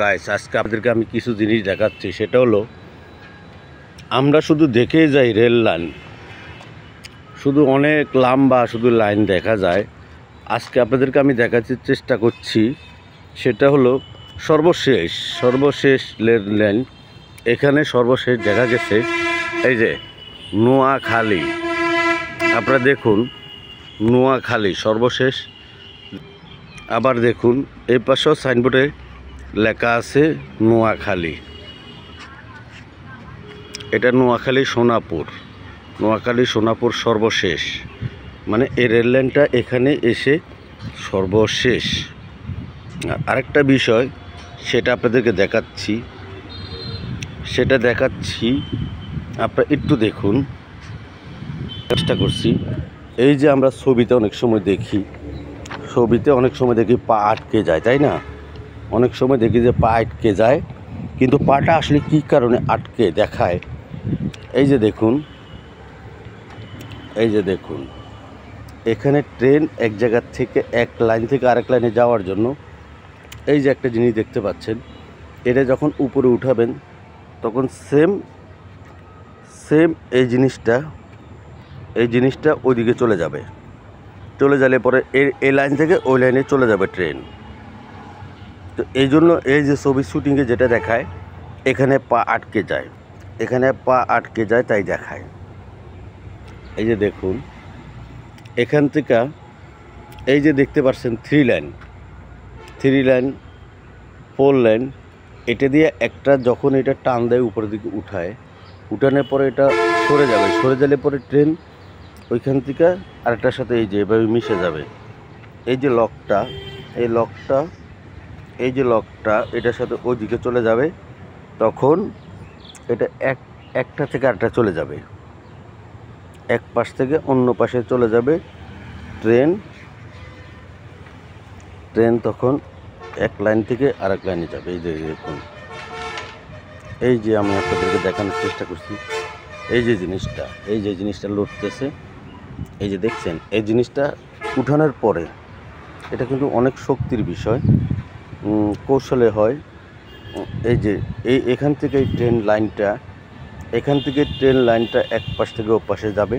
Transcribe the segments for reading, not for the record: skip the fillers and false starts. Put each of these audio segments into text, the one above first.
Guys, আজকে আপনাদেরকে আমি কিছু জিনিস দেখাচ্ছি। সেটা হলো, আমরা শুধু দেখে যাই রেল লাইন, শুধু অনেক লম্বা শুধু লাইন দেখা যায়। আজকে আপনাদেরকে আমি দেখাচ্ছি চেষ্টা করছি, সেটা হলো সর্বশেষ রেল লাইন। এখানে সর্বশেষ দেখা গেছে এই যে নোয়াখালী। আপনারা দেখুন, নোয়াখালী সর্বশেষ। আবার দেখুন এই পাশেও সাইনবোর্ডে লেখা আছে নোয়াখালী। এটা নোয়াখালী সোনাপুর সর্বশেষ, মানে এই রেল লাইনটা এখানে এসে সর্বশেষ। আরেকটা বিষয়, সেটা আপনাদেরকে দেখাচ্ছি, আপনারা একটু দেখুন, চেষ্টা করছি। এই যে আমরা ছবিতে অনেক সময় দেখি পা আটকে যায়, তাই না? অনেক সময় দেখি যে পা আটকে যায়, কিন্তু পাটা আসলে কী কারণে আটকে দেখায়। এই যে দেখুন এখানে ট্রেন এক জায়গার থেকে এক লাইন থেকে আরেক লাইনে যাওয়ার জন্য এই যে একটা জিনিস দেখতে পাচ্ছেন, এটা যখন উপরে উঠাবেন তখন সেম এই জিনিসটা ওইদিকে চলে গেলে পরে এই লাইন থেকে ওই লাইনে চলে যাবে ট্রেন। তো এই জন্য এই যে ছবি শুটিংয়ে যেটা দেখায়, এখানে পা আটকে যায়, তাই দেখায়। এই যে দেখুন, এখান থেকে এই যে দেখতে পাচ্ছেন 3 লাইন 4 লাইন, এটা দিয়ে একটা যখন এটা টান দেয় উপরের দিকে উঠানোর পরে এটা সরে গেলে পরে ট্রেন ওইখান থেকে আরেকটার সাথে এই যে এভাবে মিশে যাবে। এই যে লকটা এটার সাথে ওইদিকে চলে যাবে, তখন এটা একটা থেকে আরেকটা চলে যাবে, এক পাশ থেকে অন্য পাশে চলে যাবে ট্রেন। তখন এক লাইন থেকে আরেক লাইনে যাবে। এই যে দেখুন, এই যে আমি আপনাদেরকে দেখানোর চেষ্টা করছি, এই যে জিনিসটা লড়তেছে, এই যে দেখছেন, এই জিনিসটা উঠানোর পরে এটা কিন্তু অনেক শক্তির বিষয়, কৌশলে হয়। এই যে এখান থেকে ট্রেন লাইনটা এক পাশ থেকে ও পাশে যাবে।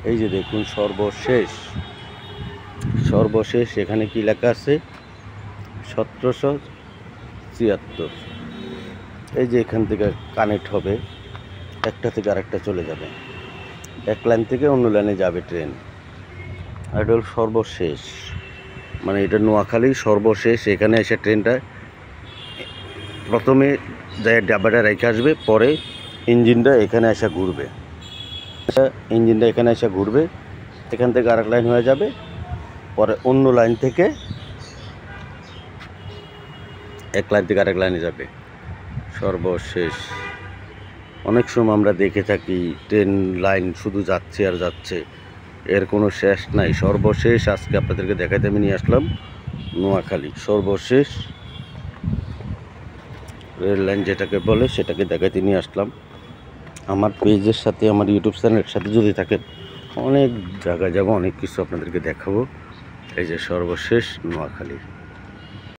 এই যে দেখুন সর্বশেষ এখানে কি লেখা আছে 1773। এই যে এখান থেকে কানেক্ট হবে, একটা থেকে আরেকটা চলে যাবে, এক লাইন থেকে অন্য লাইনে যাবে ট্রেন। আর এটা হল সর্বশেষ, মানে এটা নোয়াখালী সর্বশেষ। এখানে এসে ট্রেনটা প্রথমে যায় ডাব্বাটা রেখে আসবে, পরে ইঞ্জিনটা এখানে এসে ঘুরবে, এখান থেকে আরেক লাইন হয়ে যাবে, পরে অন্য লাইন থেকে এক লাইন থেকে আরেক লাইনে যাবে সর্বশেষ। অনেক সময় আমরা দেখে থাকি ট্রেন লাইন শুধু যাচ্ছে আর যাচ্ছে, এর কোনো শেষ নাই। সর্বশেষ আজকে আপনাদেরকে দেখাতে আমি নিয়ে আসলাম নোয়াখালী সর্বশেষ রেল লাইন যেটাকে বলে, সেটাকে দেখাতে নিয়ে আসলাম। আমার পেজের সাথে, আমার ইউটিউব চ্যানেলের সাথে যদি থাকেন, অনেক জায়গায় যাব, অনেক কিছু আপনাদেরকে দেখাবো। এই যে সর্বশেষ নোয়াখালী।